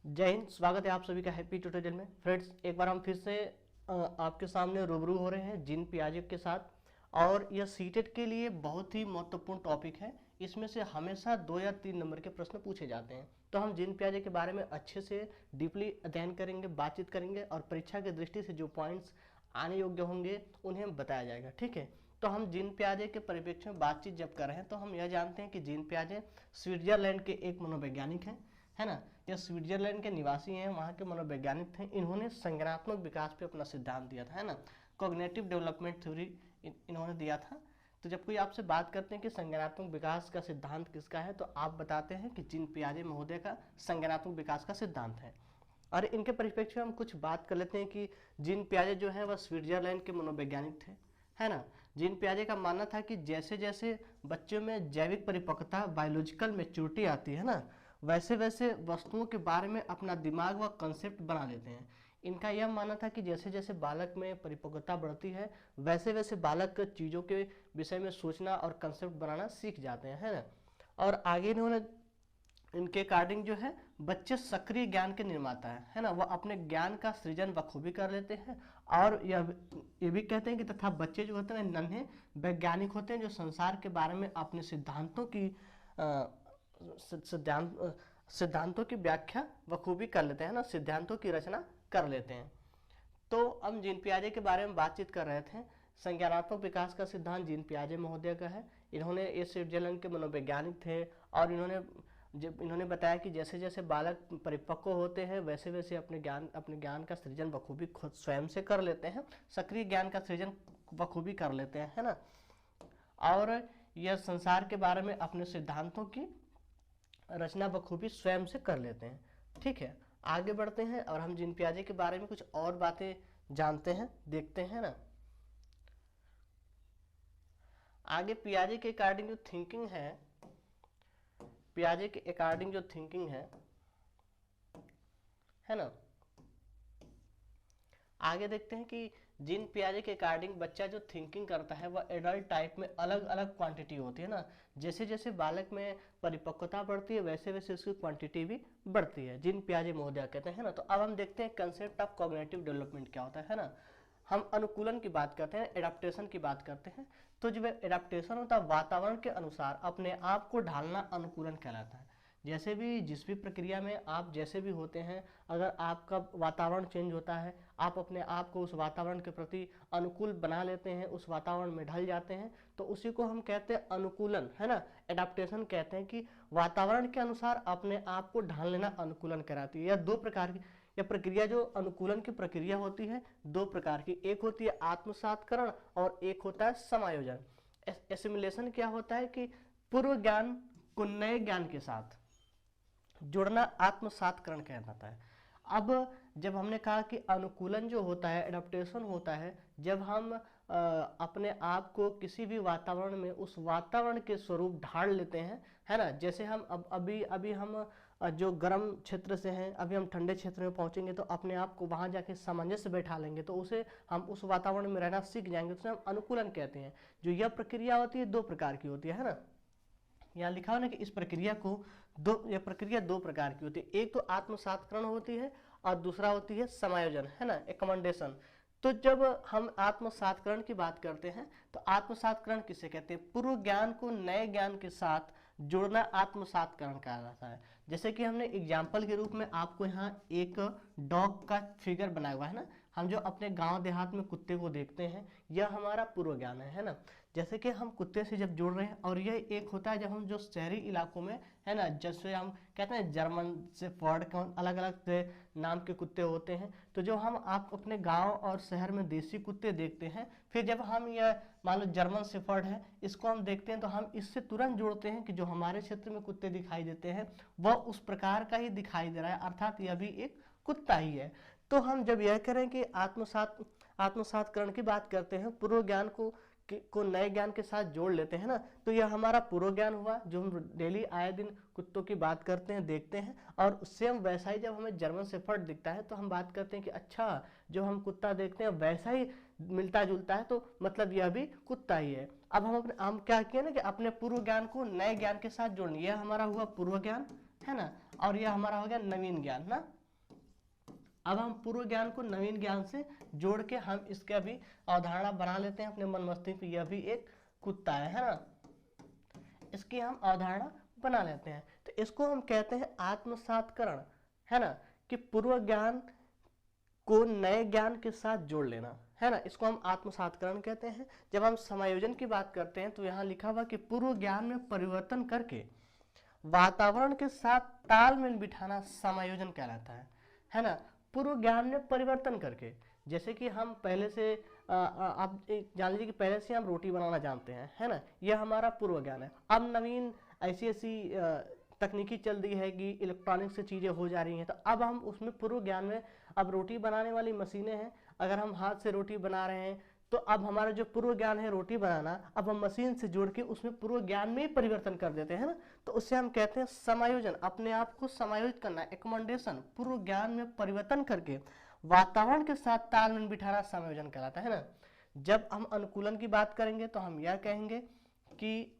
जय हिंद। स्वागत है आप सभी का हैप्पी ट्यूटोरियल में। फ्रेंड्स, एक बार हम फिर से आपके सामने रूबरू हो रहे हैं जीन पियाजे के साथ, और यह सीटेट के लिए बहुत ही महत्वपूर्ण टॉपिक है। इसमें से हमेशा 2 या 3 नंबर के प्रश्न पूछे जाते हैं। तो हम जीन पियाजे के बारे में अच्छे से डीपली अध्ययन करेंगे, बातचीत करेंगे, और परीक्षा की दृष्टि से जो पॉइंट्स आने योग्य होंगे उन्हें बताया जाएगा। ठीक है, तो हम जीन पियाजे के परिप्रेक्ष्य में बातचीत जब कर रहे हैं तो हम यह जानते हैं कि जीन पियाजे स्विट्जरलैंड के एक मनोवैज्ञानिक हैं, है ना। यह स्विट्जरलैंड के निवासी हैं, वहाँ के मनोवैज्ञानिक थे। इन्होंने संज्ञानात्मक विकास पे अपना सिद्धांत दिया था, है ना। कॉग्निटिव डेवलपमेंट थ्योरी इन्होंने दिया था। तो जब कोई आपसे बात करते हैं कि संज्ञानात्मक विकास का सिद्धांत किसका है, तो आप बताते हैं कि जीन पियाजे महोदय का संज्ञानात्मक विकास का सिद्धांत है। और इनके परिप्रेक्ष्य में हम कुछ बात कर लेते हैं कि जीन पियाजे जो है वह स्विट्जरलैंड के मनोवैज्ञानिक थे, है ना। जीन पियाजे का मानना था कि जैसे जैसे बच्चों में जैविक परिपक्वता, बायोलॉजिकल मैच्योरिटी आती है ना, वैसे वैसे वस्तुओं के बारे में अपना दिमाग व कंसेप्ट बना लेते हैं। इनका यह मानना था कि जैसे जैसे बालक में परिपक्वता बढ़ती है वैसे वैसे बालक चीज़ों के विषय में सोचना और कंसेप्ट बनाना सीख जाते हैं, है ना। और आगे इन्होंने इनके अकॉर्डिंग जो है बच्चे सक्रिय ज्ञान के निर्माता है ना। वह अपने ज्ञान का सृजन बखूबी कर लेते हैं। और ये भी कहते हैं कि तथा बच्चे जो होते हैं नन्हे वैज्ञानिक होते हैं, जो संसार के बारे में अपने सिद्धांतों की व्याख्या बखूबी कर लेते हैं ना, सिद्धांतों की रचना कर लेते हैं। तो हम जीन पियाजे के बारे में बातचीत कर रहे थे। संज्ञानात्मक विकास का सिद्धांत जीन पियाजे महोदय का है। ये स्विट्जरलैंड के मनोवैज्ञानिक थे, और इन्होंने बताया कि जैसे जैसे बालक परिपक्व होते हैं वैसे वैसे अपने ज्ञान का सृजन बखूबी खुद स्वयं से कर लेते हैं, सक्रिय ज्ञान का सृजन बखूबी कर लेते हैं, है ना। और यह संसार के बारे में अपने सिद्धांतों की रचना बखूबी स्वयं से कर लेते हैं। ठीक है, आगे बढ़ते हैं और हम जीन पियाजे के बारे में कुछ और बातें जानते हैं, देखते हैं ना। आगे पियाजे के अकॉर्डिंग जो थिंकिंग है ना, आगे देखते हैं कि जीन पियाजे के अकॉर्डिंग बच्चा जो थिंकिंग करता है वह एडल्ट टाइप में अलग अलग क्वांटिटी होती है ना। जैसे जैसे बालक में परिपक्वता बढ़ती है वैसे वैसे उसकी क्वांटिटी भी बढ़ती है, जीन पियाजे महोदय कहते हैं ना। तो अब हम देखते हैं कंसेप्ट ऑफ कॉग्निटिव डेवलपमेंट क्या होता है ना। हम अनुकूलन की बात करते हैं, एडाप्टेशन की बात करते हैं। तो जो एडाप्टेशन होता है वातावरण के अनुसार अपने आप को ढालना अनुकूलन कहलाता है। जैसे भी जिस भी प्रक्रिया में आप जैसे भी होते हैं, अगर आपका वातावरण चेंज होता है, आप अपने आप को उस वातावरण के प्रति अनुकूल बना लेते हैं, उस वातावरण में ढल जाते हैं, तो उसी को हम कहते हैं अनुकूलन, है ना। एडाप्टेशन कहते हैं कि वातावरण के अनुसार अपने आप को ढाल लेना अनुकूलन कराती है। यह 2 प्रकार की यह प्रक्रिया, जो अनुकूलन की प्रक्रिया होती है, 2 प्रकार की। एक होती है आत्मसातकरण और एक होता है समायोजन। एसिमिलेशन क्या होता है कि पूर्व ज्ञान को नए ज्ञान के साथ जुड़ना आत्मसातकरण कहलाता है। अब जब हमने कहा कि अनुकूलन जो होता है, एडाप्टेशन होता है, जब हम अपने आप को किसी भी वातावरण में उस वातावरण के स्वरूप ढाल लेते हैं, है ना। जैसे हम अभी हम जो गर्म क्षेत्र से हैं, अभी हम ठंडे क्षेत्र में पहुंचेंगे तो अपने आप को वहां जाके सामंजस्य बैठा लेंगे, तो हम उस वातावरण में रहना सीख जाएंगे, तो हम अनुकूलन कहते हैं। जो यह प्रक्रिया होती है 2 प्रकार की होती है ना। यहाँ लिखा हो ना कि यह प्रक्रिया 2 प्रकार की होती है। एक तो आत्मसातकरण होती है और दूसरा होती है समायोजन, है ना, एकमेंडेशन। तो जब हम आत्मसातकरण की बात करते हैं तो आत्मसातकरण किसे कहते हैं? पूर्व ज्ञान को नए ज्ञान के साथ जोड़ना आत्मसातकरण कहा जाता है। जैसे कि हमने एग्जाम्पल के रूप में आपको यहाँ एक डॉग का फिगर बनाया हुआ है ना। हम जो अपने गांव देहात में कुत्ते को देखते हैं, यह हमारा पूर्व ज्ञान है ना। जैसे कि हम कुत्ते से जब जुड़ रहे हैं, और यह एक होता है जब हम जो शहरी इलाकों में, है ना, जैसे हम कहते हैं जर्मन से फोर्ड, अलग अलग नाम के कुत्ते होते हैं। तो जो आप अपने गांव और शहर में देसी कुत्ते देखते हैं, फिर जब हम यह मान लो जर्मन शेफर्ड है, इसको हम देखते हैं तो हम इससे तुरंत जोड़ते हैं कि जो हमारे क्षेत्र में कुत्ते दिखाई देते हैं वह उस प्रकार का ही दिखाई दे रहा है, अर्थात यह भी एक कुत्ता ही है। तो हम जब यह करें कि आत्मसातकरण की बात करते हैं, पूर्व ज्ञान को नए ज्ञान के साथ जोड़ लेते हैं ना, तो यह हमारा पूर्व ज्ञान हुआ, जो हम डेली आए दिन कुत्तों की बात करते हैं, देखते हैं। और उससे हम वैसा ही, जब हमें जर्मन शेफर्ड दिखता है तो हम बात करते हैं कि अच्छा, जो हम कुत्ता देखते हैं वैसा ही मिलता जुलता है, तो मतलब यह भी कुत्ता ही है। अब हम क्या किए ना कि अपने पूर्व ज्ञान को नए ज्ञान के साथ जोड़ना, यह हमारा हुआ पूर्व ज्ञान, है ना, और यह हमारा हो गया नवीन ज्ञान ना। अब हम पूर्व ज्ञान को नवीन ज्ञान से जोड़ के हम इसके अभी अवधारणा बना लेते हैं अपने मन मस्तिष्क में, यह भी एक कुत्ता है ना, इसकी हम अवधारणा बना लेते हैं। तो इसको हम कहते हैं आत्मसातकरण, है ना, कि पूर्व ज्ञान को नए ज्ञान के साथ जोड़ लेना, है ना, इसको हम आत्मसातकरण कहते हैं। जब हम समायोजन की बात करते हैं तो यहाँ लिखा हुआ कि पूर्व ज्ञान में परिवर्तन करके वातावरण के साथ तालमेल बिठाना समायोजन कहलाता है ना। पूर्व ज्ञान में परिवर्तन करके, जैसे कि हम पहले से आप जान लीजिए कि पहले से हम रोटी बनाना जानते हैं, है ना, यह हमारा पूर्व ज्ञान है। अब नवीन ऐसी तकनीकी चल रही है कि इलेक्ट्रॉनिक से चीज़ें हो जा रही हैं, तो अब हम उसमें पूर्व ज्ञान में, अब रोटी बनाने वाली मशीनें हैं, अगर हम हाथ से रोटी बना रहे हैं तो अब हमारा जो पूर्व ज्ञान है रोटी बनाना, अब हम मशीन से जोड़ के उसमें पूर्व ज्ञान में ही परिवर्तन कर देते हैं ना, तो उससे हम कहते हैं समायोजन, अपने आप को समायोजित करना, एकमोडेशन, पूर्व ज्ञान में परिवर्तन करके वातावरण के साथ तालमेल बिठाना समायोजन कहलाता है ना। जब हम अनुकूलन की बात करेंगे तो हम यह कहेंगे कि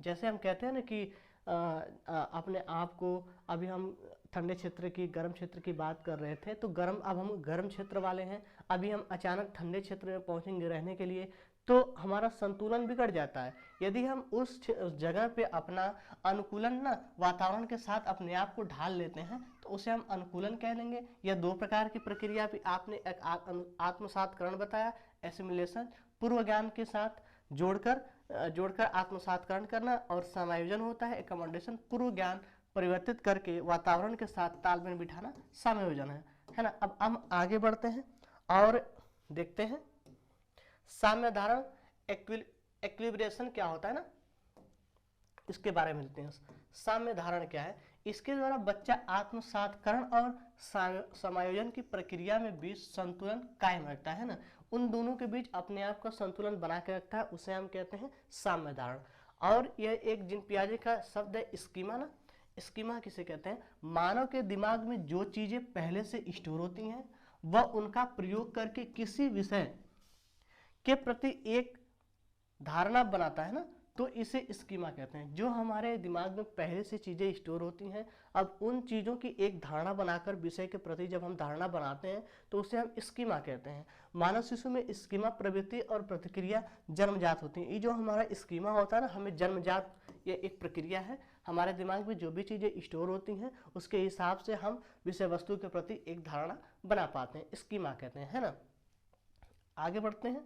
जैसे हम कहते हैं ना कि अपने आप को, अभी हम ठंडे क्षेत्र की, गर्म क्षेत्र की बात कर रहे थे, तो अब हम गर्म क्षेत्र वाले हैं, अभी हम अचानक ठंडे क्षेत्र में पहुंचेंगे रहने के लिए, तो हमारा संतुलन बिगड़ जाता है। यदि हम उस जगह पे अपना अनुकूलन ना वातावरण के साथ अपने आप को ढाल लेते हैं तो उसे हम अनुकूलन कह लेंगे। यह दो प्रकार की प्रक्रिया भी आपने एक आत्मसातकरण बताया, एसिमिलेशन, पूर्व ज्ञान के साथ जोड़कर आत्मसातकरण करना, और समायोजन होता है एकमोडेशन, पूर्व ज्ञान परिवर्तित करके वातावरण के साथ तालमेल बिठाना समायोजन है ना। अब हम आगे बढ़ते हैं और देखते हैं साम्य धारण, एक्विलिब्रेशन क्या होता है ना, इसके बारे में देखते हैं। साम्य धारण क्या है? इसके द्वारा बच्चा आत्मसातकरण और समायोजन की प्रक्रिया में बीच संतुलन कायम रखता है ना, उन दोनों के बीच अपने आप का संतुलन बना के रखता है, उसे हम कहते हैं साम्य धारण। और यह एक जीन पियाजे का शब्द है स्कीमा ना। स्कीमा किसे कहते हैं? मानव के दिमाग में जो चीजें पहले से स्टोर होती हैं वह उनका प्रयोग करके किसी विषय के प्रति एक धारणा बनाता है ना, तो इसे स्कीमा कहते हैं। जो हमारे दिमाग में पहले से चीजें स्टोर होती हैं, अब उन चीजों की एक धारणा बनाकर विषय के प्रति जब हम धारणा बनाते हैं तो उसे हम स्कीमा कहते हैं। मानव शिशु में स्कीमा प्रवृत्ति और प्रतिक्रिया जन्मजात होती है। ये जो हमारा स्कीमा होता है ना, हमें जन्मजात, ये एक प्रक्रिया है, हमारे दिमाग में जो भी चीजें स्टोर होती हैं उसके हिसाब से हम विषय वस्तु के प्रति एक धारणा बना पाते हैं, स्कीमा कहते हैं, है ना। आगे बढ़ते हैं,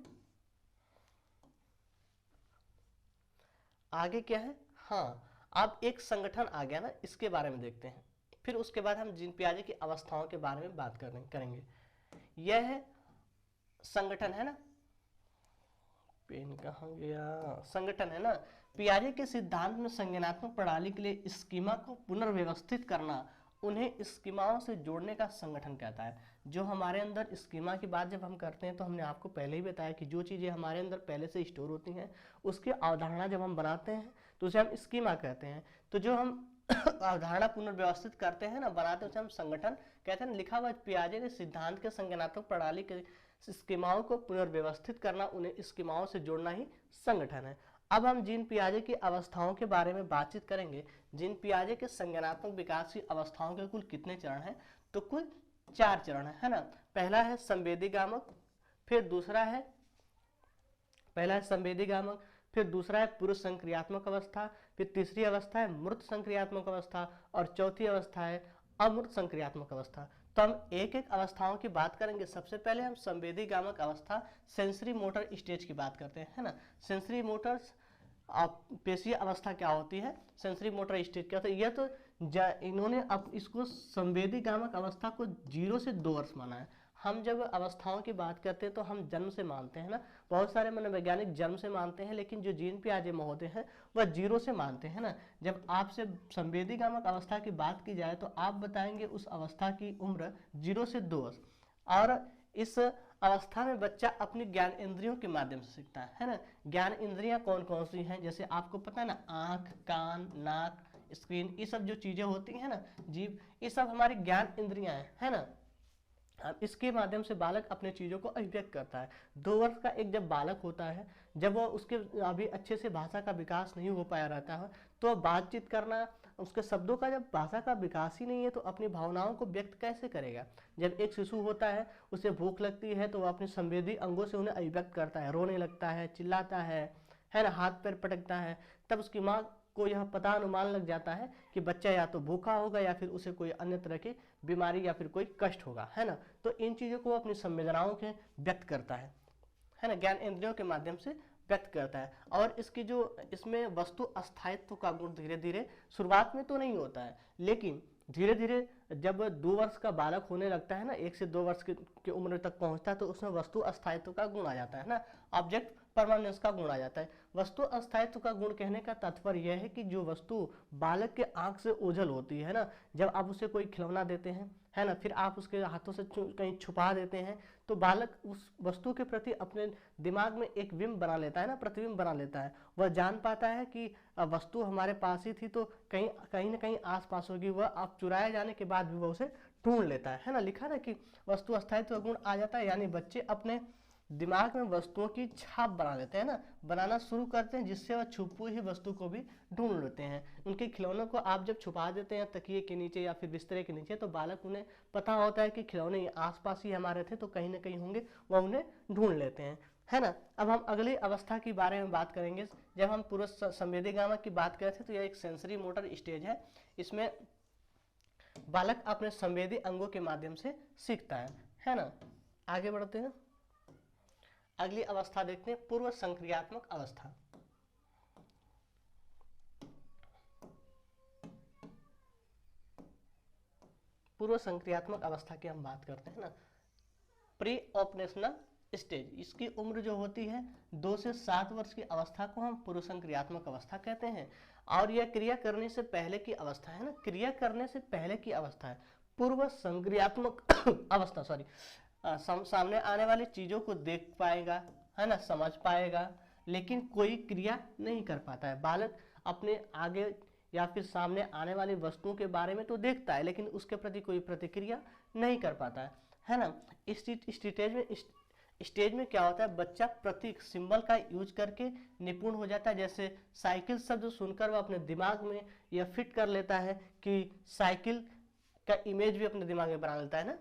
आगे क्या है? हाँ, अब एक संगठन आ गया ना, इसके बारे में देखते हैं, फिर उसके बाद हम जीन पियाजे की अवस्थाओं के बारे में बात करेंगे। यह है संगठन, है ना, पेन कहाँ गया, संगठन है ना। पियाजे के सिद्धांत में संज्ञानात्मक प्रणाली के लिए स्कीमा को पुनर्व्यवस्थित करना, उन्हें स्कीमाओं से जोड़ने का संगठन कहता है। जो हमारे अंदर स्कीमा की बात जब हम करते हैं तो हमने आपको पहले ही बताया कि जो चीज़ें हमारे अंदर पहले से स्टोर होती हैं उसकी अवधारणा जब हम बनाते हैं तो उसे हम स्कीमा कहते हैं। तो जो हम अवधारणा पुनर्व्यवस्थित करते हैं ना, बनाते हैं, उसे हम संगठन कहते हैं। लिखा हुआ पियाजे के सिद्धांत के संज्ञानात्मक प्रणाली के स्कीमाओं को पुनर्व्यवस्थित करना, उन्हें स्कीमाओं से जोड़ना ही संगठन है। अब हम जीन पियाजे की अवस्थाओं के बारे में बातचीत करेंगे। जीन पियाजे के संज्ञानात्मक विकास की अवस्थाओं के कुल कितने चरण हैं? तो कुल 4 चरण है ना। पहला है संवेदीगामक, फिर दूसरा है संवेदीगामक, फिर दूसरा है पूर्व संक्रियात्मक अवस्था, फिर तीसरी अवस्था है मूर्त संक्रियात्मक अवस्था, और चौथी अवस्था है अमूर्त संक्रियात्मक अवस्था। तो हम एक एक अवस्थाओं की बात करेंगे। सबसे पहले हम संवेदीगामक अवस्था, सेंसरी मोटर स्टेज की बात करते हैं, है ना। सेंसरी मोटर्स पेशीय अवस्था क्या होती है, सेंसरी मोटर स्टेज क्या होता है, यह तो इन्होंने अब इसको संवेदीगामक अवस्था को 0 से 2 वर्ष माना है। हम जब अवस्थाओं की बात करते हैं तो हम जन्म से मानते हैं ना, बहुत सारे मनोवैज्ञानिक जन्म से मानते हैं, लेकिन जो जीन पियाजे महोदय हैं वह 0 से मानते हैं ना। जब आपसे संवेदीगामक अवस्था की बात की जाए तो आप बताएंगे उस अवस्था की उम्र 0 से 2 वर्ष, और इस अवस्था में बच्चा अपनी ज्ञान इंद्रियों के माध्यम से सीखता है ना। ज्ञान इंद्रियां कौन कौन सी हैं? जैसे आपको पता है ना, आँख, कान, नाक, स्क्रीन, ये सब जो चीजें होती हैं ना, जीभ, ये सब हमारी ज्ञान इंद्रियां हैं, है ना। अब इसके माध्यम से बालक अपने चीज़ों को अभिव्यक्त करता है। 2 वर्ष का एक जब बालक होता है, जब वो उसके अभी अच्छे से भाषा का विकास नहीं हो पाया रहता है, तो बातचीत करना, उसके शब्दों का जब भाषा का विकास ही नहीं है तो अपनी भावनाओं को व्यक्त कैसे करेगा। जब एक शिशु होता है, उसे भूख लगती है तो वह अपने संवेदी अंगों से उन्हें अभिव्यक्त करता है, रोने लगता है, चिल्लाता है ना, हाथ पैर पटकता है। तब उसकी माँ को यह पता अनुमान लग जाता है कि बच्चा या तो भूखा होगा या फिर उसे कोई अन्य तरह की बीमारी या फिर कोई कष्ट होगा, है ना। तो इन चीज़ों को अपनी संवेदनाओं के व्यक्त करता है ना, ज्ञान इंद्रियों के माध्यम से व्यक्त करता है। और इसकी जो इसमें वस्तु अस्थायित्व का गुण धीरे धीरे, शुरुआत में तो नहीं होता है, लेकिन धीरे धीरे जब 2 वर्ष का बालक होने लगता है ना, 1 से 2 वर्ष की उम्र तक पहुंचता है, तो उसमें वस्तु अस्थायित्व का गुण आ जाता है ना, ऑब्जेक्ट परमानेंस का गुण आ जाता है। वस्तु अस्थायित्व का गुण कहने का तात्पर्य यह है कि जो वस्तु बालक के आंख से ओझल होती है ना, जब आप उसे कोई खिलौना देते हैं, है ना, फिर आप उसके हाथों से कहीं छुपा देते हैं, तो बालक उस वस्तु के प्रति अपने दिमाग में एक बिंब बना लेता है ना, प्रतिबिंब बना लेता है। वह जान पाता है कि वस्तु हमारे पास ही थी, तो कहीं ना कहीं आस पास होगी। वह आप चुराए जाने के बाद भी वह उसे ढूंढ लेता है ना। लिखा ना कि वस्तु अस्थायित्व का गुण आ जाता है, यानी बच्चे अपने दिमाग में वस्तुओं की छाप बना लेते हैं ना, बनाना शुरू करते हैं, जिससे वह छुपी हुई वस्तु को भी ढूंढ लेते हैं। उनके खिलौनों को आप जब छुपा देते हैं तकिए के नीचे या फिर बिस्तरे के नीचे, तो बालक उन्हें पता होता है कि खिलौने आसपास ही हमारे थे, तो कहीं ना कहीं होंगे, वह उन्हें ढूंढ लेते हैं, है ना। अब हम अगली अवस्था की बारे में बात करेंगे। जब हम पूर्व संवेदी गामा की बात करते थे तो यह एक सेंसरी मोटर स्टेज है। इसमें बालक अपने संवेदी अंगों के माध्यम से सीखता है ना। आगे बढ़ते हैं, अगली अवस्था देखते हैं, पूर्व संक्रियात्मक अवस्था। पूर्व संक्रियात्मक अवस्था की हम बात करते हैं ना, प्री ऑपरेशनल स्टेज। इसकी उम्र जो होती है 2 से 7 वर्ष की अवस्था को हम पूर्व संक्रियात्मक अवस्था कहते हैं। और यह क्रिया करने से पहले की अवस्था है ना, क्रिया करने से पहले की अवस्था है पूर्व संक्रियात्मक अवस्था। सॉरी, सामने आने वाली चीजों को देख पाएगा, है ना, समझ पाएगा, लेकिन कोई क्रिया नहीं कर पाता है। बालक अपने आगे या फिर सामने आने वाली वस्तुओं के बारे में तो देखता है, लेकिन उसके प्रति कोई प्रतिक्रिया नहीं कर पाता है ना। इस स्टेज में क्या होता है, बच्चा प्रतीक सिंबल का यूज करके निपुण हो जाता है। जैसे साइकिल शब्द सुनकर वह अपने दिमाग में यह फिट कर लेता है कि साइकिल का इमेज भी अपने दिमाग में बना लेता है ना।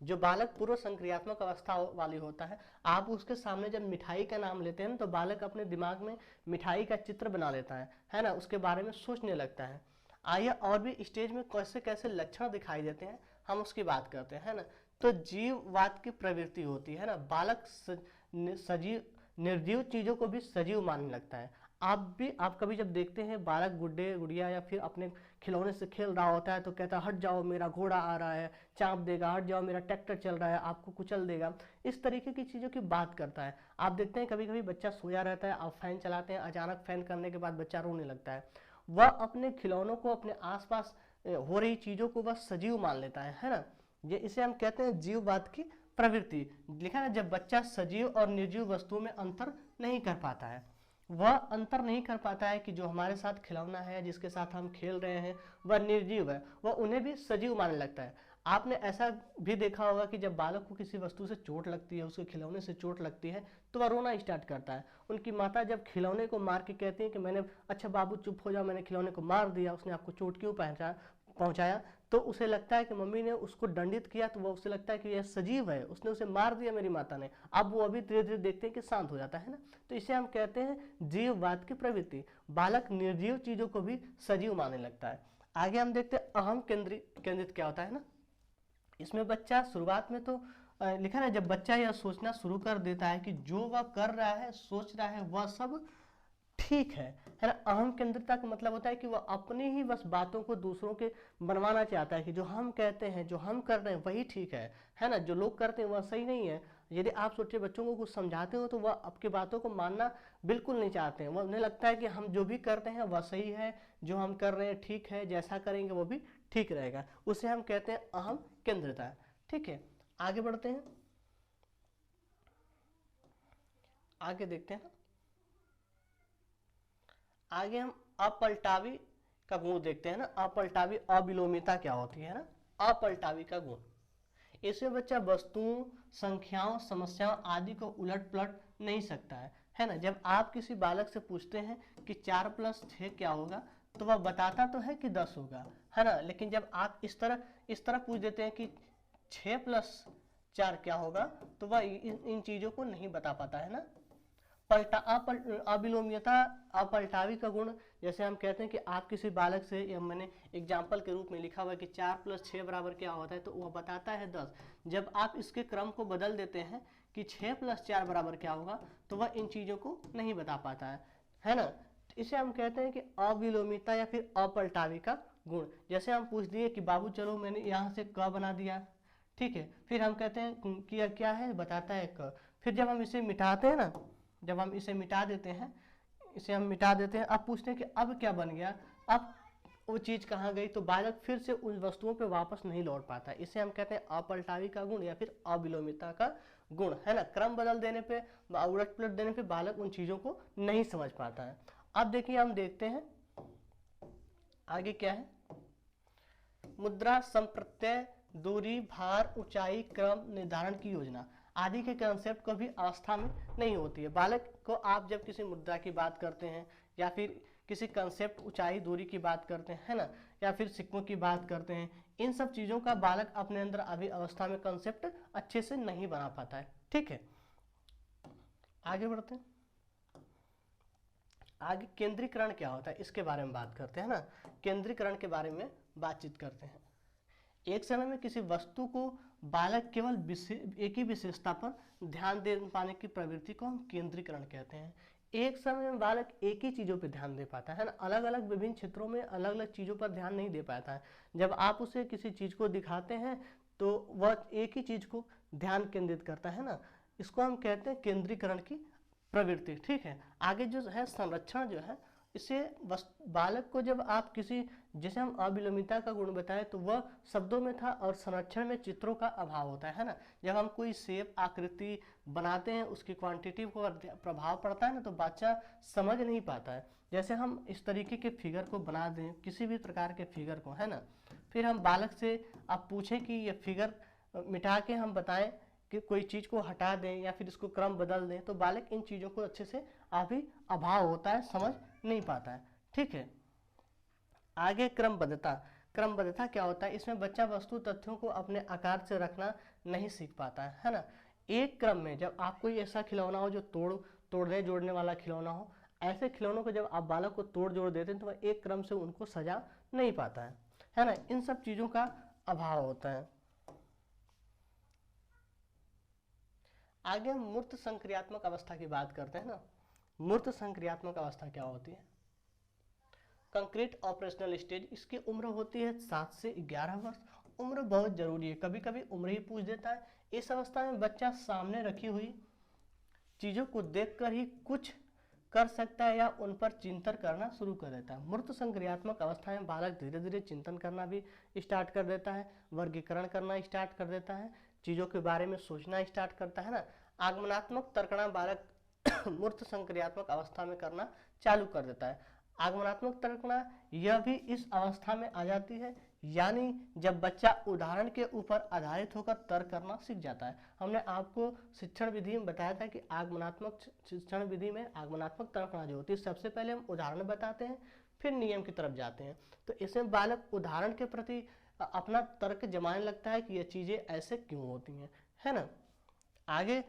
जो बालक पूर्व संक्रियात्मक अवस्था वाली होता है, आप उसके सामने जब मिठाई का नाम लेते हैं तो बालक अपने दिमाग में मिठाई का चित्र बना लेता है ना, उसके बारे में सोचने लगता है। आइए और भी स्टेज में कैसे कैसे लक्षण दिखाई देते हैं हम उसकी बात करते हैं, है ना। तो जीववाद की प्रवृत्ति होती है ना, बालक सजीव निर्जीव चीजों को भी सजीव मानने लगता है। आप कभी जब देखते हैं बालक गुड्डे गुड़िया या फिर अपने खिलौने से खेल रहा होता है तो कहता है हट जाओ मेरा घोड़ा आ रहा है, चाँप देगा, हट जाओ मेरा ट्रैक्टर चल रहा है, आपको कुचल देगा, इस तरीके की चीज़ों की बात करता है। आप देखते हैं कभी कभी बच्चा सोया रहता है, आप फैन चलाते हैं, अचानक फैन करने के बाद बच्चा रोने लगता है। वह अपने खिलौनों को, अपने आसपास हो रही चीज़ों को वह सजीव मान लेता है ना। ये इसे हम कहते हैं जीववाद की प्रवृत्ति। लिखा ना, जब बच्चा सजीव और निर्जीव वस्तुओं में अंतर नहीं कर पाता है, वह अंतर नहीं कर पाता है कि जो हमारे साथ खिलौना है, जिसके साथ हम खेल रहे हैं, वह निर्जीव है, वह उन्हें भी सजीव मानने लगता है। आपने ऐसा भी देखा होगा कि जब बालक को किसी वस्तु से चोट लगती है, उसके खिलौने से चोट लगती है, तो वह रोना स्टार्ट करता है। उनकी माता जब खिलौने को मार के कहती है कि मैंने, अच्छा बाबू चुप हो जाओ, मैंने खिलौने को मार दिया, उसने आपको चोट क्यों पहुंचाया, तो उसे लगता है कि मम्मी ने उसको दंडित किया, तो वो उसे लगता है कि यह सजीव है, उसने उसे मार दिया मेरी माता ने। अब वो अभी धीरे धीरे देखते हैं कि शांत हो जाता है ना। तो इसे हम कहते हैं जीववाद की प्रवृत्ति। बालक निर्जीव चीजों को भी सजीव मानने लगता है। आगे हम देखते हैं अहम केंद्रित क्या होता है ना। इसमें बच्चा शुरुआत में तो लिखा है, जब बच्चा यह सोचना शुरू कर देता है कि जो वह कर रहा है, सोच रहा है, वह सब ठीक है ना। अहम केंद्रितता का मतलब होता है कि वह अपनी ही बस बातों को दूसरों के बनवाना चाहता है कि जो हम कहते हैं, जो हम कर रहे हैं वही ठीक है ना, जो लोग करते हैं वह सही नहीं है। यदि आप छोटे बच्चों को कुछ समझाते हो तो वह आपकी बातों को मानना बिल्कुल नहीं चाहते हैं। वह उन्हें लगता है कि हम जो भी करते हैं वह सही है, जो हम कर रहे हैं ठीक है, जैसा करेंगे वो भी ठीक रहेगा। उसे हम कहते हैं अहम केंद्रितता। ठीक है, आगे बढ़ते हैं, आगे देखते हैं। आगे हम अपलटावी का गुण देखते हैं ना। अपलटावी, अविलोमिता क्या होती है ना, अपलटावी का गुण। इसमें बच्चा वस्तुओं, संख्याओं, समस्याओं आदि को उलट पलट नहीं सकता है ना। जब आप किसी बालक से पूछते हैं कि 4 + 6 क्या होगा, तो वह बताता तो है कि 10 होगा, है ना, लेकिन जब आप इस तरह पूछ देते हैं कि 6 + 4 क्या होगा, तो वह इन चीजों को नहीं बता पाता, है ना। अविलोम्यता, अपलटावी का गुण, जैसे हम कहते हैं कि आप किसी बालक से, या मैंने एग्जाम्पल के रूप में लिखा हुआ है कि 4 + 6 बराबर क्या होता है, तो वह बताता है 10। जब आप इसके क्रम को बदल देते हैं कि 6 + 4 बराबर क्या होगा, तो वह इन चीज़ों को नहीं बता पाता है ना। इसे हम कहते हैं कि अविलोमिता या फिर अपलटावी का गुण। जैसे हम पूछ दिए कि बाबू चलो मैंने यहाँ से क बना दिया, ठीक है, फिर हम कहते हैं कि क्या है, बताता है क। फिर जब हम इसे मिटाते हैं ना, जब हम इसे मिटा देते हैं, इसे हम मिटा देते हैं, अब पूछते हैं कि अब क्या बन गया, अब वो चीज़ कहाँ गई, तो बालक फिर से उन वस्तुओं पे वापस नहीं लौट पाता। इसे हम कहते हैं अपलटावी का गुण या फिर अविलोमिता का गुण, है ना। क्रम बदल देने पे, उलट पुलट देने पे बालक उन चीज़ों को नहीं समझ पाता है। अब देखिए हम देखते हैं आगे क्या है। मुद्रा, संप्रत्यय, दूरी, भार, ऊंचाई, क्रम निर्धारण की योजना आदि के कंसेप्ट को भी अवस्था में नहीं होती है। बालक को आप जब किसी मुद्रा की बात करते हैं या फिर किसी कंसेप्ट, ऊंचाई, दूरी की बात करते हैं, है ना, या फिर सिक्कों की बात करते हैं, इन सब चीज़ों का बालक अपने अंदर अभी अवस्था में कंसेप्ट अच्छे से नहीं बना पाता है, ठीक है। आगे बढ़ते हैं। आगे केंद्रीकरण क्या होता है, इसके बारे में बात करते हैं ना। केंद्रीकरण के बारे में बातचीत करते हैं। एक समय में किसी वस्तु को बालक केवल एक ही विशेषता पर ध्यान दे पाने की प्रवृत्ति को हम केंद्रीकरण कहते हैं। एक समय में बालक एक ही चीज़ों पर ध्यान दे पाता है ना, अलग अलग विभिन्न क्षेत्रों में अलग अलग चीज़ों पर ध्यान नहीं दे पाता है। जब आप उसे किसी चीज़ को दिखाते हैं तो वह एक ही चीज़ को ध्यान केंद्रित करता है ना, इसको हम कहते हैं केंद्रीकरण की प्रवृत्ति, ठीक है। आगे जो है संरक्षण जो है, इसे बालक को जब आप किसी, जैसे हम अविलोमिता का गुण बताएं तो वह शब्दों में था और संरक्षण में चित्रों का अभाव होता है ना। जब हम कोई शेप आकृति बनाते हैं उसकी क्वांटिटी को प्रभाव पड़ता है ना, तो बच्चा समझ नहीं पाता है। जैसे हम इस तरीके के फिगर को बना दें, किसी भी प्रकार के फिगर को, है ना, फिर हम बालक से आप पूछें कि ये फिगर मिटा के हम बताएं कि कोई चीज़ को हटा दें या फिर इसको क्रम बदल दें, तो बालक इन चीज़ों को अच्छे से अभी अभाव होता है, समझ नहीं पाता है, ठीक है। आगे क्रमबद्धता। क्रमबद्धता क्या होता है, इसमें बच्चा वस्तु तथ्यों को अपने आकार से रखना नहीं सीख पाता है ना। एक क्रम में जब आप कोई ऐसा खिलौना हो जो तोड़ने जोड़ने वाला खिलौना हो, ऐसे खिलौनों को जब आप बालक को तोड़ जोड़ देते हैं तो वह एक क्रम से उनको सजा नहीं पाता है ना। इन सब चीज़ों का अभाव होता है। आगे हम मूर्त संक्रियात्मक अवस्था की बात करते हैं ना। मूर्त संक्रियात्मक अवस्था क्या होती है? कंक्रीट ऑपरेशनल स्टेज, इसकी उम्र होती है 7 से 11 वर्ष। उम्र बहुत जरूरी है, कभी कभी उम्र ही पूछ देता है। इस अवस्था में बच्चा सामने रखी हुई चीज़ों को देखकर ही कुछ कर सकता है या उन पर चिंतन करना शुरू कर देता है। मूर्त संक्रियात्मक अवस्था में बालक धीरे धीरे चिंतन करना भी स्टार्ट कर देता है, वर्गीकरण करना स्टार्ट कर देता है, चीज़ों के बारे में सोचना स्टार्ट करता है ना। आगमनात्मक तर्कणा बालक मूर्त संक्रियात्मक अवस्था में करना चालू कर देता है। आगमनात्मक तर्कणा यह भी इस अवस्था में आ जाती है, यानी जब बच्चा उदाहरण के ऊपर आधारित होकर तर्क करना सीख जाता है। हमने आपको शिक्षण विधि में बताया था कि आगमनात्मक शिक्षण विधि में आगमनात्मक तर्कणा जो होती है, सबसे पहले हम उदाहरण बताते हैं फिर नियम की तरफ जाते हैं। तो इसमें बालक उदाहरण के प्रति अपना तर्क जमाने लगता है कि ये चीज़ें ऐसे क्यों होती हैं, है ना। आगे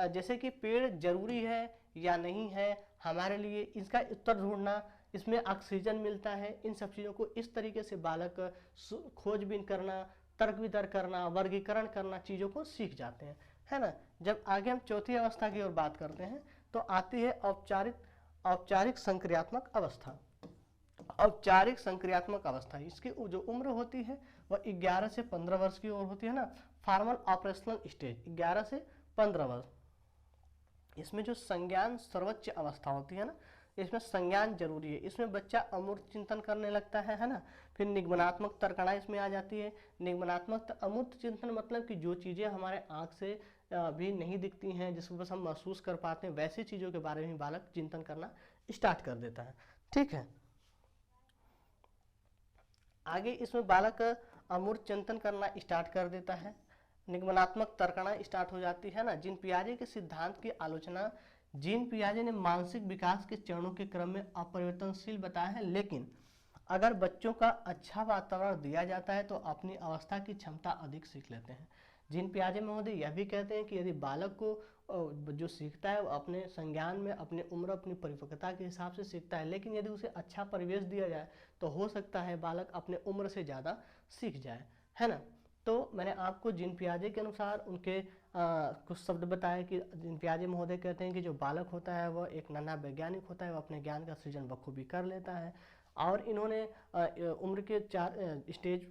जैसे कि पेड़ जरूरी है या नहीं है हमारे लिए, इसका उत्तर ढूंढना, इसमें ऑक्सीजन मिलता है, इन सब चीज़ों को इस तरीके से बालक खोजबीन करना, तर्क वितर्क करना, वर्गीकरण करना, चीज़ों को सीख जाते हैं, है ना। जब आगे हम चौथी अवस्था की ओर बात करते हैं तो आती है औपचारिक संक्रियात्मक अवस्था। औपचारिक संक्रियात्मक अवस्था, इसकी जो उम्र होती है वह 11 से 15 वर्ष की ओर होती है ना। फॉर्मल ऑपरेशनल स्टेज 11 से 15 वर्ष। इसमें जो संज्ञान सर्वोच्च अवस्था होती है ना, इसमें संज्ञान जरूरी है। इसमें बच्चा अमूर्त चिंतन करने लगता है ना। फिर निगमनात्मक तर्कणा इसमें आ जाती है। निगमनात्मक अमूर्त चिंतन मतलब कि जो चीज़ें हमारे आँख से भी नहीं दिखती हैं, जिसको बस हम महसूस कर पाते हैं, वैसी चीज़ों के बारे में बालक चिंतन करना स्टार्ट कर देता है, ठीक है। आगे इसमें बालक अमूर्त चिंतन करना स्टार्ट कर देता है, निगमनात्मक तर्कणा स्टार्ट हो जाती है ना। जीन पियाजे के सिद्धांत की आलोचना जीन पियाजे ने मानसिक विकास के चरणों के क्रम में अपरिवर्तनशील बताया है, लेकिन अगर बच्चों का अच्छा वातावरण दिया जाता है तो अपनी अवस्था की क्षमता अधिक सीख लेते हैं। जीन पियाजे महोदय यह भी कहते हैं कि यदि बालक को जो सीखता है वो अपने संज्ञान में अपनी उम्र अपनी परिपक्वता के हिसाब से सीखता है, लेकिन यदि उसे अच्छा परिवेश दिया जाए तो हो सकता है बालक अपने उम्र से ज़्यादा सीख जाए, है ना। तो मैंने आपको जीन पियाजे के अनुसार उनके कुछ शब्द बताए कि जीन पियाजे महोदय कहते हैं कि जो बालक होता है वह एक नन्हा वैज्ञानिक होता है, वह अपने ज्ञान का सृजन बखूबी कर लेता है। और इन्होंने उम्र के 4 स्टेज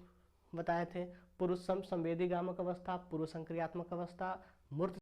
बताए थे। पुरुष संवेदीगामक अवस्था, पुरुष संक्रियात्मक अवस्था, मूर्त